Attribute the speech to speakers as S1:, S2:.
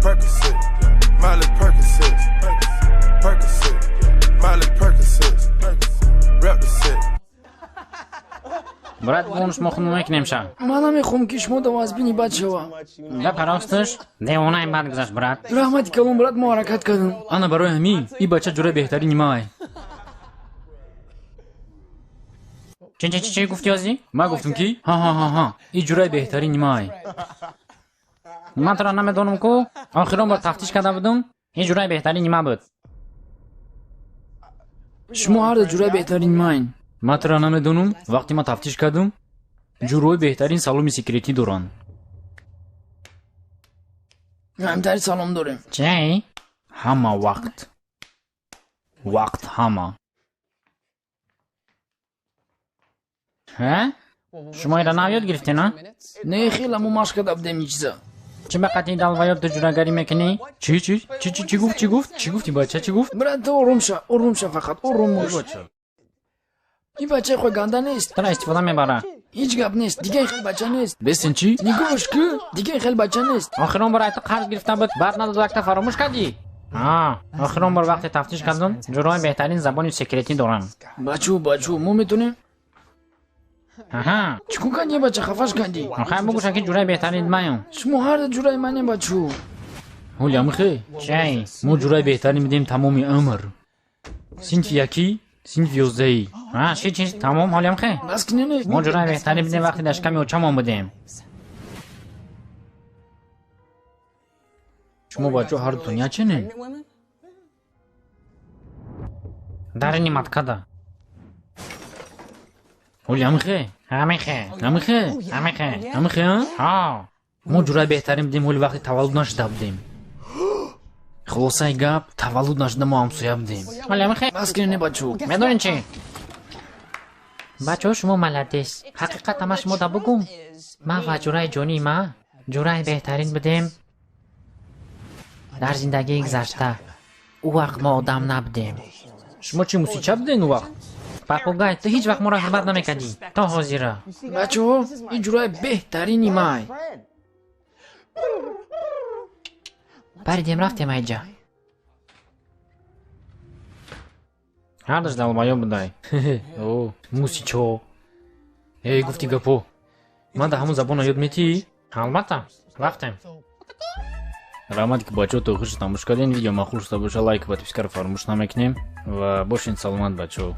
S1: Percocet, Miley Percocet, Percocet, Miley Percocet, rep the set.
S2: Брат, бонус мохну мекнемша.
S3: Мана мехом ки шумо давазбини бад шава.
S2: Да, парасташ? Девонай бад гзаш, брат.
S3: Раҳмати калом, брат, мо ҳаракат кардам.
S4: Ана барои ҳамин и бача ҷураи беҳтарин нимай.
S2: Чи гуфти озӣ?
S4: Ман гуфтам ки ҳа и ҷураи беҳтарин нимай.
S2: Ман туро намедонам ку охирон бор тафтиш карда будам. Ин ҷураи беҳтарин нима буд?
S3: Шумо ҳарда ҷураи беҳтарин нимаин.
S4: Ман туро намедонам, вақте ман тафтиш кардам, ҷурои беҳтарин саломи секретӣ доранд.
S3: ҳамтари салом дорем.
S2: Чӣ?
S4: Ҳама вақт. Вақт ҳама.
S2: Ҳа? Шумо инро нав ёд гирифтӣ, на?
S3: Не, хела мо машқ карда будем ни чиза.
S2: Чӣ ба қатъи далваёд ту ҷурагарӣ мекунӣ?
S4: Чӣ гуфт? Чӣ гуфти бача? Чӣ гуфт?
S3: Брат, орум ша фақат, орум бош. ин бачаи хой ганда нест.
S2: Туро истифода мебара.
S3: ҳеҷ гап нест, дигар ин хел бача нест.
S4: Бесин чӣ?
S3: Нигоҳш ки, дигар ин хел бача нест.
S2: Охирон бор айту қарз гирифта буд, баъд надоду акта фаромӯш кардӣ? Охирон бор вақте тафтиш кардам, ҷурои беҳтарин забони секретӣ дорам.
S3: Бачо, мо метонем?
S2: Аҳа.
S3: Чӣ кун кардӣ, бача, хафаш кардӣ?
S2: Охай бугӯша ки ҷураи беҳтарин маём.
S3: Шумо ҳарда ҷураи манем, бачо.
S4: ҳолиамхе,
S2: Чӣ?
S4: мо ҷураи беҳтарин бидем тамоми умр. Синфи якӣ, синфи ёздаҳӣ.
S2: Чӣ? Тамом ҳолиам хе?
S3: Бас ки не.
S2: Мо ҷураи беҳтарин бидем вақте дар шиками очамон будем.
S4: Шумо бачо ҳардутон яченен?
S2: Дарини маткада.
S4: ҳолиамхе?
S2: Ҳамихе.
S4: Ҳамихе? Мо ҷураи беҳтарин бидем ҳоли вақте таваллуд нашуда будем. Хулосаи гап, таваллуд нашуда мо ҳамсоя будем.
S2: ҳолиам хе?
S3: Бас ки не, бачо.
S2: медонед чӣ? бачаҳо шумо маладес. ҳақиқат ҳама шумода бугум. ман ва ҷураи ҷонии ма ҷураи беҳтарин будем. дар зиндагии гузашта ӯ вақт мо одам набудем.
S4: Шумо чӣ мусича буден ӯ вақт?
S2: папугай, ту ҳеҷ вақт моро ҳурмат намекардӣ то ҳозира.
S3: Бачаҳо, ин ҷураи беҳтарини май.
S2: баридем рафтем айҷа. ҳардаш далбаё будай.
S4: Мусичо. Гуфти гапо. Ман да ҳамун забона ёд метӣ?
S2: албатта, рафтем.
S4: раҳмат ки бачаҳо то охир тамошо кардем. Видео маъқул шуда боша лайк ва подпискаро фаромӯш намекунем ва бошед саломат бачаҳо.